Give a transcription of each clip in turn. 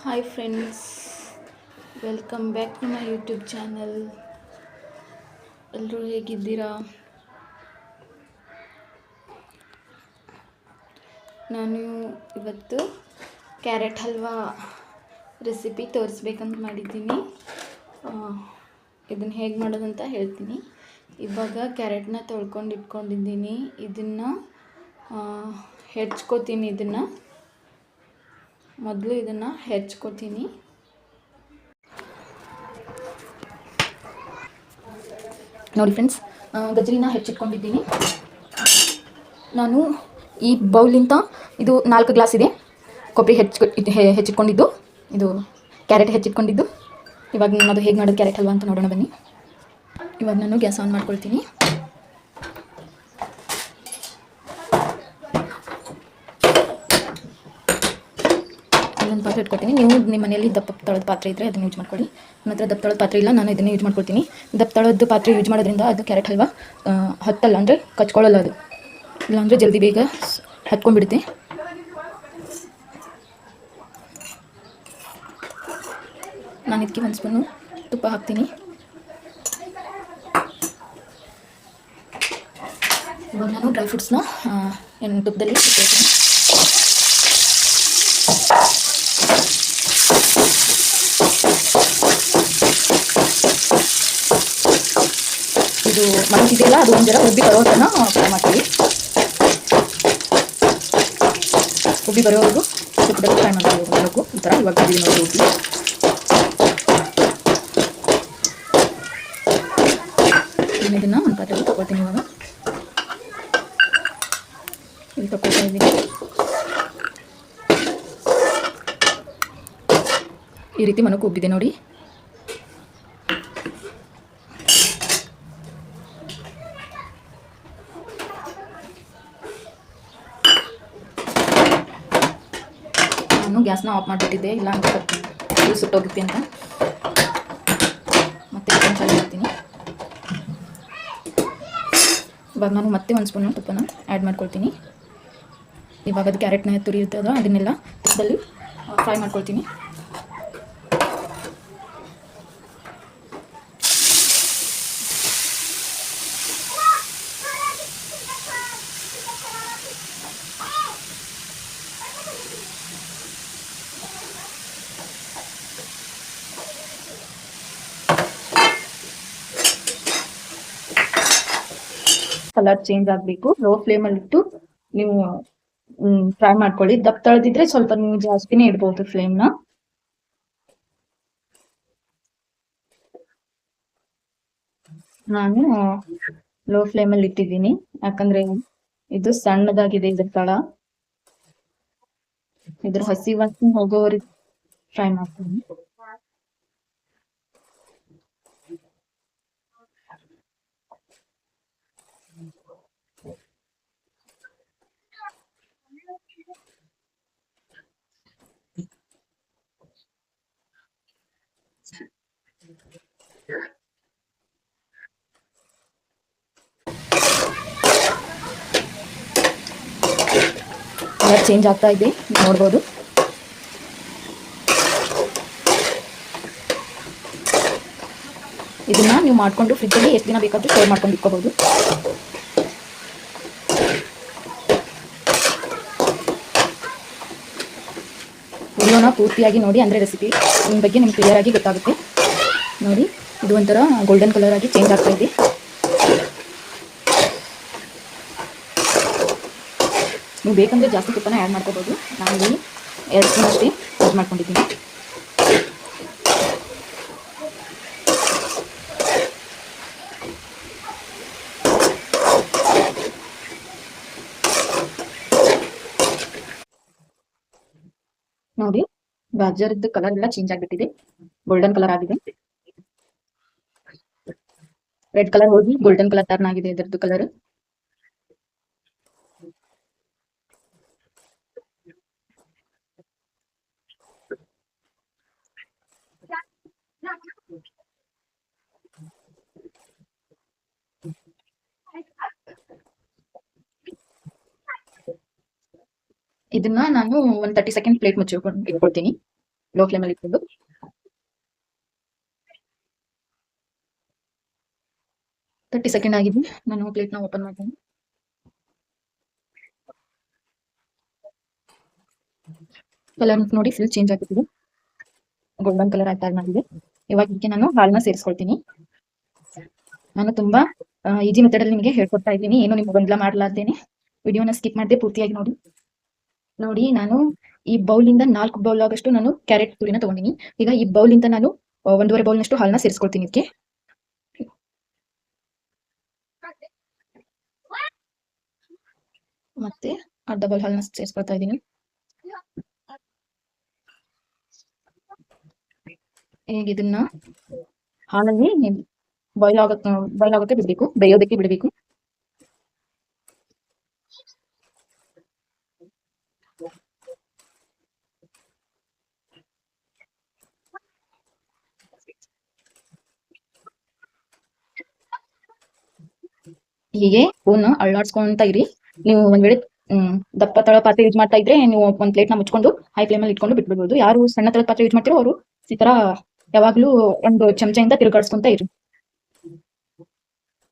Hi friends, welcome back to my YouTube channel. ಎಲ್ಲರೂ ಹೇಗಿದ್ದೀರಾ? ನಾನು ಇವತ್ತು ಕ್ಯಾರೆಟ್ ಹಲ್ವಾ ರೆಸಿಪಿ ತೋರಿಸ್ಬೇಕಂತ ಮಾಡಿದ್ದೀನಿ. ಇದನ್ನು ಹೇಗೆ ಮಾಡೋದಂತ ಹೇಳ್ತೀನಿ. ಇವಾಗ ಕ್ಯಾರೆಟ್ನ ತೊಳ್ಕೊಂಡು ಇಟ್ಕೊಂಡಿದ್ದೀನಿ. ಇದನ್ನು ಹೆಚ್ಕೋತೀನಿ. ಮೊದಲು ಇದನ್ನು ಹೆಚ್ಕೋತೀನಿ. ನೋಡಿ ಫ್ರೆಂಡ್ಸ್, ಗಜ್ರಿನ ಹೆಚ್ಚಿಟ್ಕೊಂಡಿದ್ದೀನಿ. ನಾನು ಈ ಬೌಲಿಂದ ಇದು 4 ಗ್ಲಾಸ್ ಇದೆ ಕೊಬ್ಬರಿ ಹೆಚ್ಚಿಟ್ಕೊಂಡಿದ್ದು, ಇದು ಕ್ಯಾರೆಟ್ ಹೆಚ್ಚಿಟ್ಕೊಂಡಿದ್ದು. ಇವಾಗ ನಾನು ಅದು ಹೇಗೆ ಮಾಡೋದು ಕ್ಯಾರೆಟ್ ಹಲ್ವಾ ಅಂತ ನೋಡೋಣ ಬನ್ನಿ. ಇವಾಗ ನಾನು ಗ್ಯಾಸ್ ಆನ್ ಮಾಡ್ಕೊಳ್ತೀನಿ. ಒಂದು ಪಾತ್ರೆ ಇಟ್ಕೊಳ್ತೀನಿ. ನೀವು ನಿಮ್ಮ ಮನೆಯಲ್ಲಿ ದಪ್ಪ ತಳದ ಪಾತ್ರೆ ಇದ್ದರೆ ಅದನ್ನು ಯೂಸ್ ಮಾಡ್ಕೊಳ್ಳಿ. ನನ್ನ ಹತ್ರ ದಪ್ಪ ತಳದ ಪಾತ್ರೆ ಇಲ್ಲ, ನಾನು ಇದನ್ನೇ ಯೂಸ್ ಮಾಡ್ಕೊಳ್ತೀನಿ. ದಪ್ಪ ತಳದ ಪಾತ್ರೆ ಯೂಸ್ ಮಾಡೋದ್ರಿಂದ ಅದು ಕ್ಯಾರೆಟ್ ಹಲ್ವಾ ಹತ್ತಲ್ಲ, ಅಂದರೆ ಕಚ್ಕೊಳ್ಳಲ್ಲ. ಅದು ಇಲ್ಲಾಂದರೆ ಜಲ್ದಿ ಬೇಗ ಹತ್ಕೊಂಡ್ಬಿಡುತ್ತೆ. ನಾನು ಇದಕ್ಕೆ 1 ಸ್ಪೂನು ತುಪ್ಪ ಹಾಕ್ತೀನಿ. ಇವಾಗ ನಾನು ಡ್ರೈ ಫ್ರೂಟ್ಸ್ನ ತುಪ್ಪದಲ್ಲಿ ಇಟ್ಕೊಳ್ತೀನಿ. ಇದು ಮನಸ್ಸಿದೆಯಲ್ಲ, ಅದು ಒಂದು ಜರ ಉಬ್ಬಿ ಬರೋ ತನಕ ಫ್ರೈ ಮಾಡ್ತೀವಿ. ಉಬ್ಬಿ ಬರೋವರೆಗೂ ತುಪ್ಪದಲ್ಲಿ ಫ್ರೈ ಮಾಡಬೇಕು. ಈ ಥರ ಇವಾಗ ನೋಡಿ ಉಬ್ಬಿ. ಇದನ್ನು ಒಂದು ಪಾತ್ರೆಗೆ ತಗೊಳ್ತೀನಿ. ಇವಾಗ ಇಲ್ಲಿ ತಗೊಳ್ತಾ ಇದ್ದೀನಿ. ಈ ರೀತಿ ಮನಕ್ಕೆ ಉಬ್ಬಿದೆ ನೋಡಿ. ನಾನು ಗ್ಯಾಸ್ನ ಆಫ್ ಮಾಡಿಬಿಟ್ಟಿದ್ದೆ, ಇಲ್ಲ ಅಂತ ಸುಟ್ಟೋಗುತ್ತೆ ಅಂತ. ಮತ್ತೆ ಚಾಲು ಮಾಡ್ತೀನಿ. ಇವಾಗ ನಾನು ಮತ್ತೆ 1 ಸ್ಪೂನು ತುಪ್ಪನ ಆ್ಯಡ್ ಮಾಡ್ಕೊಳ್ತೀನಿ. ಇವಾಗ ಅದು ಕ್ಯಾರೆಟ್ನ ತುರಿ ಇರ್ತದೋ ಅದನ್ನೆಲ್ಲ ತುಪ್ಪದಲ್ಲಿ ಫ್ರೈ ಮಾಡ್ಕೊಳ್ತೀನಿ. ಕಲರ್ ಚೇಂಜ್ ಆಗಬೇಕು. ಲೋ ಫ್ಲೇಮಲ್ಲಿ ಇಟ್ಟು ನೀವು ಫ್ರೈ ಮಾಡ್ಕೊಳ್ಳಿ. ದಪ್ಪ ತಳದಿದ್ರೆ ಸ್ವಲ್ಪ ನೀವು ಜಾಸ್ತಿನೇ ಇಡ್ಬೋದು ಫ್ಲೇಮ್ನ. ನಾನು ಲೋ ಫ್ಲೇಮಲ್ಲಿ ಇಟ್ಟಿದ್ದೀನಿ, ಯಾಕಂದ್ರೆ ಇದು ಸಣ್ಣದಾಗಿದೆ. ಇದ್ರ ತಳ, ಇದ್ರ ಹಸಿ ವಾಸನೆ ಹೋಗೋವರೆಗೆ ಫ್ರೈ ಮಾಡ್ತೀನಿ. ಕಲರ್ ಚೇಂಜ್ ಆಗ್ತಾ ಇದೆ, ನೋಡ್ಬೋದು. ಇದನ್ನ ನೀವು ಮಾಡ್ಕೊಂಡು ಫ್ರಿಜ್ಜಲ್ಲಿ ಎಷ್ಟು ದಿನ ಬೇಕಾದರೂ ಸ್ಟೋರ್ ಮಾಡ್ಕೊಂಡು ಇಟ್ಕೋಬಹುದು. ವಿಡಿಯೋನ ಪೂರ್ತಿಯಾಗಿ ನೋಡಿ, ಅಂದರೆ ರೆಸಿಪಿ ಬಗ್ಗೆ ನಿಮ್ಗೆ ಕ್ಲಿಯರ್ ಆಗಿ ಗೊತ್ತಾಗುತ್ತೆ. ನೋಡಿ, ಇದು ಒಂಥರ ಗೋಲ್ಡನ್ ಕಲರ್ ಆಗಿ ಚೇಂಜ್ ಆಗ್ತಾ ಇದೆ. ನೀವು ಬೇಕಂದ್ರೆ ಜಾಸ್ತಿ ತುಪ್ಪನ ಆ್ಯಡ್ ಮಾಡ್ಕೋಬೋದು. ನಾನು ಇಲ್ಲಿ 2 ಸ್ಪೂನ್ ಅಷ್ಟೇ ಯೂಸ್ ಮಾಡ್ಕೊಂಡಿದ್ದೀನಿ. ನೋಡಿ, ಗಾಜರದ್ದು ಕಲರ್ ಎಲ್ಲ ಚೇಂಜ್ ಆಗಿಬಿಟ್ಟಿದೆ, ಗೋಲ್ಡನ್ ಕಲರ್ ಆಗಿದೆ. ರೆಡ್ ಕಲರ್ ಹೋಗಿ ಗೋಲ್ಡನ್ ಕಲರ್ ಟರ್ನ್ ಆಗಿದೆ ಇದರದ್ದು ಕಲರ್. ಇದನ್ನ ನಾನು ಒಂದು 30 ಸೆಕೆಂಡ್ ಪ್ಲೇಟ್ ಮುಚ್ಚಿಕೊಂಡು ಇಟ್ಕೊಳ್ತೀನಿ. ಲೋ ಫ್ಲೇಮಲ್ಲಿ ಇಟ್ಕೊಂಡು 30 ಸೆಕೆಂಡ್ ಆಗಿದೆ. ನಾನು ಪ್ಲೇಟ್ನ ಓಪನ್ ಮಾಡ್ತೀನಿ. ಕಲರ್ ನೋಡಿ ಫುಲ್ ಚೇಂಜ್ ಆಗುತ್ತಿದೆ, ಗೋಲ್ಡನ್ ಕಲರ್ ಆಗಿದೆ. ಇವಾಗ ಇದಕ್ಕೆ ನಾನು ಹಾಲನ್ನ ಸೇರಿಸ್ಕೊಳ್ತೀನಿ. ನಾನು ತುಂಬಾ ಈಜಿ ಮೆಥಡ್ ಅಲ್ಲಿ ನಿಮಗೆ ಹೇಳ್ಕೊಡ್ತಾ ಇದ್ದೀನಿ, ಏನು ನಿಮ್ಗೆ ಗೊಂದಲ ಮಾಡಲಾರ್ದೇನೆ ವಿಡಿಯೋನ ಸ್ಕಿಪ್ ಮಾಡದೆ ಪೂರ್ತಿಯಾಗಿ ನೋಡಿ. ನೋಡಿ ನಾನು ಈ ಬೌಲಿಂದ 4 ಬೌಲ್ ಆಗಷ್ಟು ನಾನು ಕ್ಯಾರೆಟ್ ತುರಿನ ತಗೊಂಡಿನಿ. ಈಗ ಈ ಬೌಲಿಂದ ನಾನು 1.5 ಬೌಲ್ನಷ್ಟು ಹಾಲನ್ನ ಸೇರಿಸ್ಕೊಳ್ತೀನಿ ಇದಕ್ಕೆ. ಮತ್ತೆ ಅರ್ಧ ಬೌಲ್ ಹಾಲನ್ನ ಸೇರಿಸ್ಕೊಳ್ತಾ ಇದ್ದೀನಿ. ಈಗ ಇದನ್ನ ಹಾಲಲ್ಲಿ ಬಾಯ್ಲ್ ಆಗೋಕ್ಕೆ ಬಿಡಬೇಕು, ಬೇಯೋದಕ್ಕೆ ಬಿಡಬೇಕು. ಹೀಗೆ ಸ್ಪೂನ್ ಅಳ್ಳಾಡ್ಸ್ಕೊಂತ ಇರಿ. ನೀವು ಒಂದ್ ವೇಳೆ ದಪ್ಪ ತಳ ಪಾತ್ರೆ ಯೂಸ್ ಮಾಡ್ತಾ ಇದ್ರೆ ನೀವು ಒಂದ್ ಪ್ಲೇಟ್ ನ ಮುಚ್ಕೊಂಡು ಹೈ ಫ್ಲೇಮ್ ಅಲ್ಲಿ ಇಟ್ಕೊಂಡು ಬಿಟ್ಬಿಡ್ಬೋದು. ಯಾರು ಸಣ್ಣ ತಳದ ಪಾತ್ರೆ ಯೂಸ್ ಮಾಡ್ತಿರೋ ಅವರು ಈ ತರ ಯಾವಾಗ್ಲೂ ಒಂದು ಚಮಚೆಯಿಂದ ತಿರುಗಾಡಿಸ್ಕೊಂತ ಇರಿ.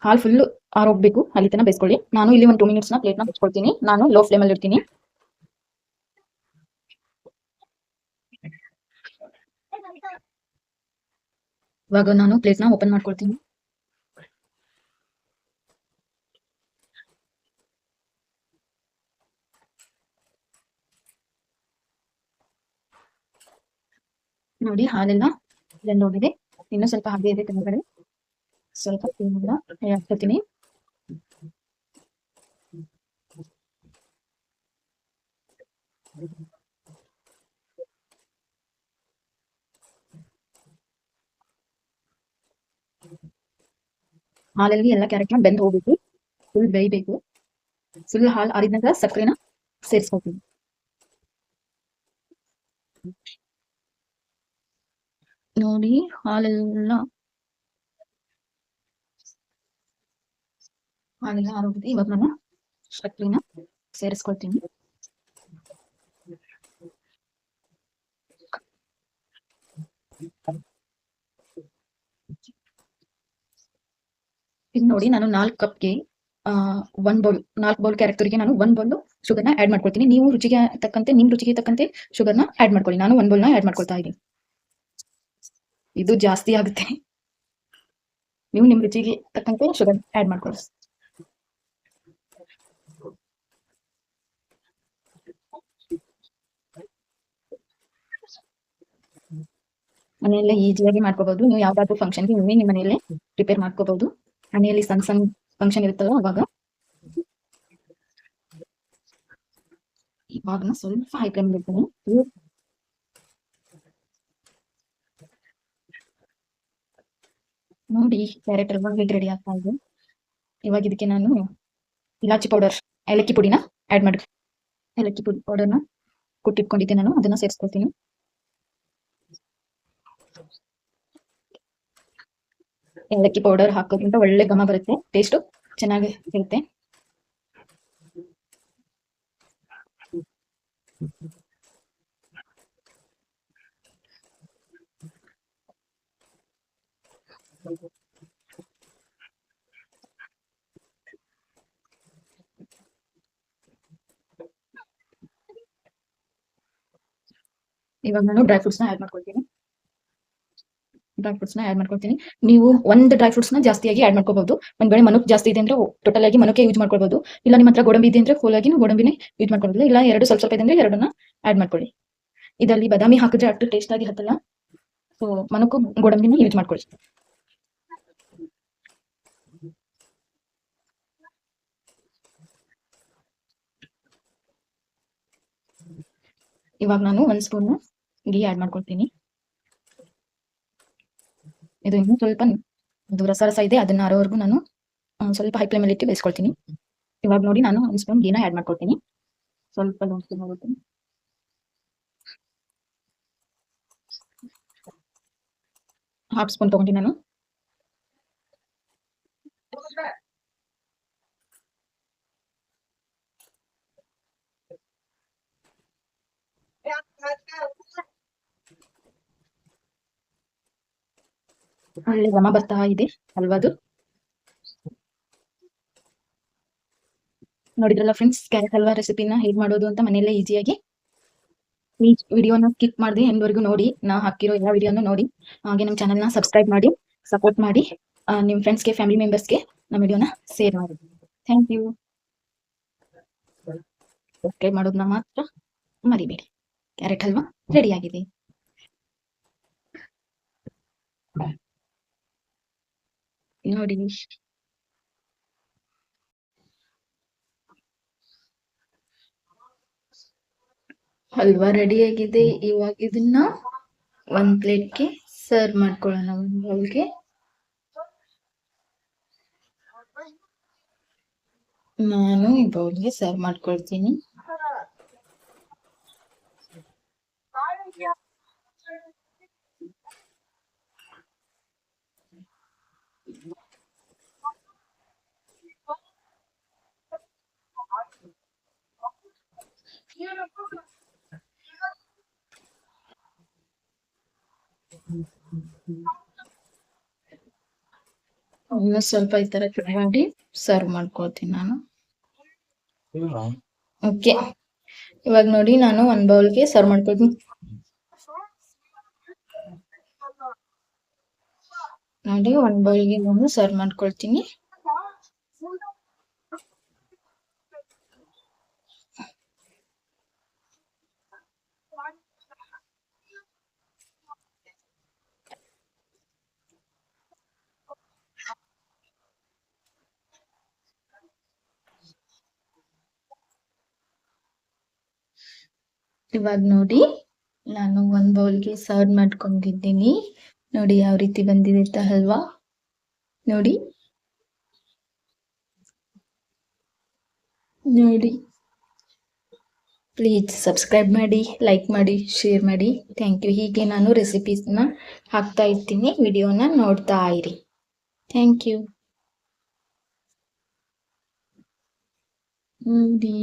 ಹಾಲು ಫುಲ್ ಆರೋಗ್ಬೇಕು, ಅಲ್ಲಿ ತನಕ ಬೇಯಿಸ್ಕೊಳ್ಳಿ. ನಾನು ಇಲ್ಲಿ ಒಂದು 2 ಮಿನಿಟ್ಸ್ ನ ಪ್ಲೇಟ್ ನ ಮುಚ್ಕೊಳ್ತೀನಿ. ನಾನು ಲೋ ಫ್ಲೇಮ್ ಅಲ್ಲಿ ಇಡ್ತೀನಿ. ಇವಾಗ ನಾನು ಪ್ಲೇಟ್ ನ ಓಪನ್ ಮಾಡ್ಕೊಳ್ತೀನಿ. ನೋಡಿ ಹಾಲೆಲ್ಲ ಬೆಂದ್ ಹೋಗಿದೆ, ಇನ್ನೂ ಸ್ವಲ್ಪ ಹಾಗೆ ಇದೆ ಕೆಳಗಡೆ. ಸ್ವಲ್ಪ ಹಾಕ್ತೀನಿ. ಹಾಲಲ್ಲಿ ಎಲ್ಲ ಕ್ಯಾರೆಟ್ ನ ಬೆಂದ್ ಹೋಗ್ಬೇಕು, ಫುಲ್ ಬೇಯಬೇಕು. ಫುಲ್ ಹಾಲು ಆರಿದ ನಂತರ ಸಕ್ಕರೆನ ಸೇರಿಸ್ಕೊಳ್ತೀನಿ. ನೋಡಿ ಹಾಲೆಲ್ಲ ಆರೋಗಿದೆ. ಇವಾಗ ನಾನು ಸಕ್ಕರೆನ ಸೇರಿಸ್ಕೊಳ್ತೀನಿ. ಈಗ ನೋಡಿ ನಾನು 4 ಕಪ್ಗೆ 1 ಬೌಲ್ 4 ಬೌಲ್ ಕ್ಯಾರೆಟ್ ತುರಿಗೆ ನಾನು 1 ಬೌಲ್ ಶುಗರ್ನ ಆಡ್ ಮಾಡ್ಕೊಳ್ತೀನಿ. ನೀವು ರುಚಿಗೆ ತಕ್ಕಂತೆ ನಿಮ್ ರುಚಿಗೆ ತಕ್ಕಂತೆ ಶುಗರ್ನ ಆಡ್ ಮಾಡ್ಕೊಳ್ಳಿ. ನಾನು 1 ಬೌಲ್ನ ಆಡ್ ಮಾಡ್ಕೊಳ್ತಾ ಇದ್ದೀನಿ. ಇದು ಜಾಸ್ತಿ ಆಗುತ್ತೆ, ನೀವು ನಿಮ್ ರುಚಿಗೆ ತಕ್ಕಂತೆ ಶುಗರ್ ಆಡ್ ಮಾಡ್ಕೊಳ್ಳಿ. ಮನೆಯಲ್ಲೇ ಈಸಿಯಾಗಿ ಮಾಡ್ಕೋಬಹುದು. ನೀವು ಯಾವ್ದಾದ್ರು ಫಂಕ್ಷನ್ಗೆ ನೀವೇ ನಿಮ್ಮ ಮನೆಯಲ್ಲೇ ಪ್ರಿಪೇರ್ ಮಾಡ್ಕೋಬಹುದು. ಮನೆಯಲ್ಲಿ ಸಣ್ಣ ಸಣ್ಣ ಫಂಕ್ಷನ್ ಇರುತ್ತಲ್ಲ ಅವಾಗ. ಇವಾಗ ಸ್ವಲ್ಪ ಹೈ ಫ್ಲೇಮ್ ಇಡ್ತೀನಿ. ನೋಡಿ ಕ್ಯಾರೆಟ್ ಹಲ್ವಾ ಹೇಗೆ ರೆಡಿ ಆಗ್ತಾ ಇದೆ. ಇವಾಗ ಇದಕ್ಕೆ ನಾನು ಇಲಾಚಿ ಪೌಡರ್, ಏಲಕ್ಕಿ ಪುಡಿನ ಆಡ್ ಮಾಡಿ, ಏಲಕ್ಕಿ ಪುಡಿ ಪೌಡರ್ನ ಕುಟ್ಟಿಟ್ಕೊಂಡಿದ್ದೆ ನಾನು, ಅದನ್ನ ಸೇರಿಸ್ಕೊಳ್ತೀನಿ. ಏಲಕ್ಕಿ ಪೌಡರ್ ಹಾಕೋದ್ರಿಂದ ಒಳ್ಳೆ ಘಮ ಬರುತ್ತೆ, ಟೇಸ್ಟ್ ಚೆನ್ನಾಗಿ ಇರುತ್ತೆ. ಇವಾಗ ನಾನು ಡ್ರೈ ಫ್ರೂಟ್ಸ್ ನ ಆಡ್ ಮಾಡ್ಕೊಳ್ತೀನಿ. ನೀವು ಒಂದು ಡ್ರೈ ಫ್ರೂಟ್ಸ್ ನ ಜಾಸ್ತಿಯಾಗಿ ಆಡ್ ಮಾಡ್ಕೋಬಹುದು. ಒಂದ್ ವೇಳೆ ಮನುಕ್ ಜಾಸ್ತಿ ಇದೆ ಅಂದ್ರೆ ಟೋಟಲ್ ಆಗಿ ಮನುಕ್ಕೆ ಯೂಸ್ ಮಾಡ್ಕೊಳ್ಬಹುದು. ಇಲ್ಲ ನಿಮ್ಮ ಹತ್ರ ಗೋಡಂಬಿ ಇದೆ ಅಂದ್ರೆ ಫುಲ್ ಆಗಿ ಗೋಡಂಬಿನೇ ಯೂಸ್ ಮಾಡ್ಕೊಳ್ಳೋದು. ಇಲ್ಲ ಎರಡು ಸ್ವಲ್ಪ ಸ್ವಲ್ಪ ಇದೆ ಅಂದ್ರೆ ಎರಡನ್ನ ಆಡ್ ಮಾಡ್ಕೊಳ್ಳಿ. ಇದರಲ್ಲಿ ಬಾದಾಮಿ ಹಾಕಿದ್ರೆ ಅಷ್ಟು ಟೇಸ್ಟ್ ಆಗಿ ಹತ್ತಲ್ಲ, ಸೊ ಮನುಕು ಗೋಡಂಬಿನ ಯೂಸ್ ಮಾಡ್ಕೊಳ್ಳಿ. ಇವಾಗ ನಾನು 1 ಸ್ಪೂನ್ ಗೀ ಆಡ್ ಮಾಡ್ಕೊಳ್ತೀನಿ. ಇದು ಇನ್ನೂ ಸ್ವಲ್ಪ ಇದು ರಸ ಇದೆ, ಅದನ್ನ ಆರೋವರೆಗೂ ನಾನು ಸ್ವಲ್ಪ ಹೈ ಫ್ಲೇಮ್ ಅಲ್ಲಿ ಇಟ್ಟು ಬೇಯಿಸ್ಕೊಳ್ತೀನಿ. ಇವಾಗ ನೋಡಿ ನಾನು 1 ಸ್ಪೂನ್ ಗೀನ ಆಡ್ ಮಾಡ್ಕೊಳ್ತೀನಿ. ಸ್ವಲ್ಪ ಹೋಗುತ್ತೆ, ಹಾಫ್ ಸ್ಪೂನ್ ತಗೊಂಡಿ ನಾನು. ಒಳ್ಳೆ ಘಮ ಬರ್ತಾ ಇದೆ ಹಲ್ವಾದು. ನೋಡಿದ್ರಲ್ಲ ಫ್ರೆಂಡ್ಸ್, ಕ್ಯಾರೆಟ್ ಹಲ್ವಾ ರೆಸಿಪಿನ ಹೇಗೆ ಮಾಡೋದು ಅಂತ ಮನೆಯಲ್ಲೇ ಈಸಿಯಾಗಿ. ಈ ವಿಡಿಯೋನ ಸ್ಕಿಪ್ ಮಾಡದೆ ಎಂಡ್ವರೆಗೂ ನೋಡಿ. ನಾ ಹಾಕಿರೋ ಎಲ್ಲ ವಿಡಿಯೋನು ನೋಡಿ. ಹಾಗೆ ನಮ್ಮ ಚಾನಲ್ನ ಸಬ್ಸ್ಕ್ರೈಬ್ ಮಾಡಿ ಸಪೋರ್ಟ್ ಮಾಡಿ. ನಿಮ್ಮ ಫ್ರೆಂಡ್ಸ್ಗೆ ಫ್ಯಾಮಿಲಿ ಮೆಂಬರ್ಸ್ಗೆ ನಮ್ಮ ವಿಡಿಯೋನ ಶೇರ್ ಮಾಡಿ. Thank you. ಸಬ್ಸ್ಕ್ರೈಬ್ ಮಾಡೋದನ್ನ ಮಾತ್ರ ಮರಿಬೇಡಿ. ಕ್ಯಾರೆಟ್ ಹಲ್ವಾ ರೆಡಿಯಾಗಿದೆ. ನೋಡಿ, ಹಲ್ವಾ ರೆಡಿಯಾಗಿದೆ. ಇವಾಗ ಇದನ್ನ ಒಂದು ಪ್ಲೇಟ್ಗೆ ಸರ್ವ್ ಮಾಡ್ಕೊಳ್ಳೋಣ. ಒಂದು ಬೌಲ್ಗೆ ನಾನು ಈ ಬೌಲ್ಗೆ ಸರ್ವ್ ಮಾಡ್ಕೊಳ್ತೀನಿ. ಇನ್ನು ಸ್ವಲ್ಪ ಈ ತರ ಮಾಡಿ ಸರ್ವ್ ಮಾಡ್ಕೊಳ್ತೀನಿ ನಾನು. ಓಕೆ, ಇವಾಗ ನೋಡಿ ನಾನು ಒಂದು ಬೌಲ್ಗೆ ಸರ್ವ್ ಮಾಡ್ಕೊಳ್ತೀನಿ. ನೋಡಿ, ಒಂದು ಬೌಲ್ಗೆ ನಾನು ಸರ್ವ್ ಮಾಡ್ಕೊಳ್ತೀನಿ. ಇವಾಗ ನೋಡಿ ನಾನು ಒಂದು ಬೌಲ್ಗೆ ಸರ್ವ್ ಮಾಡ್ಕೊಂಡಿದ್ದೀನಿ. ನೋಡಿ ಯಾವ ರೀತಿ ಬಂದಿದೆ ಅಂತ ಹಲ್ವಾ. ನೋಡಿ ನೋಡಿ, ಪ್ಲೀಸ್ ಸಬ್ಸ್ಕ್ರೈಬ್ ಮಾಡಿ, ಲೈಕ್ ಮಾಡಿ, ಶೇರ್ ಮಾಡಿ. Thank you. ಹೀಗೆ ನಾನು ರೆಸಿಪೀಸ್ನ ಹಾಕ್ತಾ ಇರ್ತೀನಿ, ವಿಡಿಯೋನ ನೋಡ್ತಾ ಇರಿ. Thank you. ನೋಡಿ.